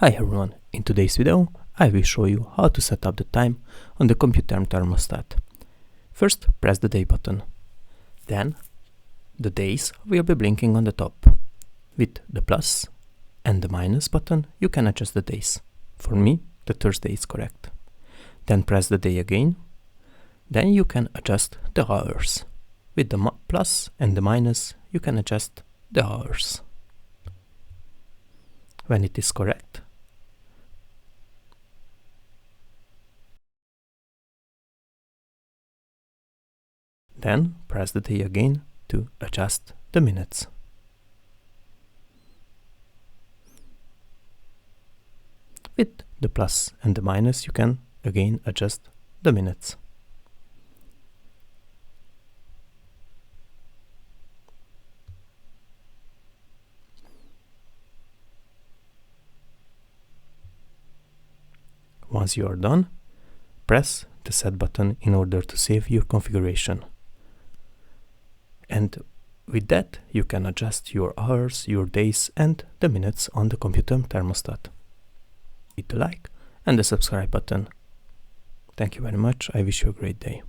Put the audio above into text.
Hi everyone, in today's video I will show you how to set up the time on the COMPUTHERM thermostat. First, press the day button. Then the days will be blinking on the top. With the plus and the minus button you can adjust the days. For me, the Thursday is correct. Then press the day again. Then you can adjust the hours. With the plus and the minus you can adjust the hours. When it is correct, then press the day again to adjust the minutes. With the plus and the minus you can again adjust the minutes. Once you are done, press the set button in order to save your configuration. And with that, you can adjust your hours, your days and the minutes on the COMPUTHERM thermostat. Hit the like and the subscribe button. Thank you very much. I wish you a great day.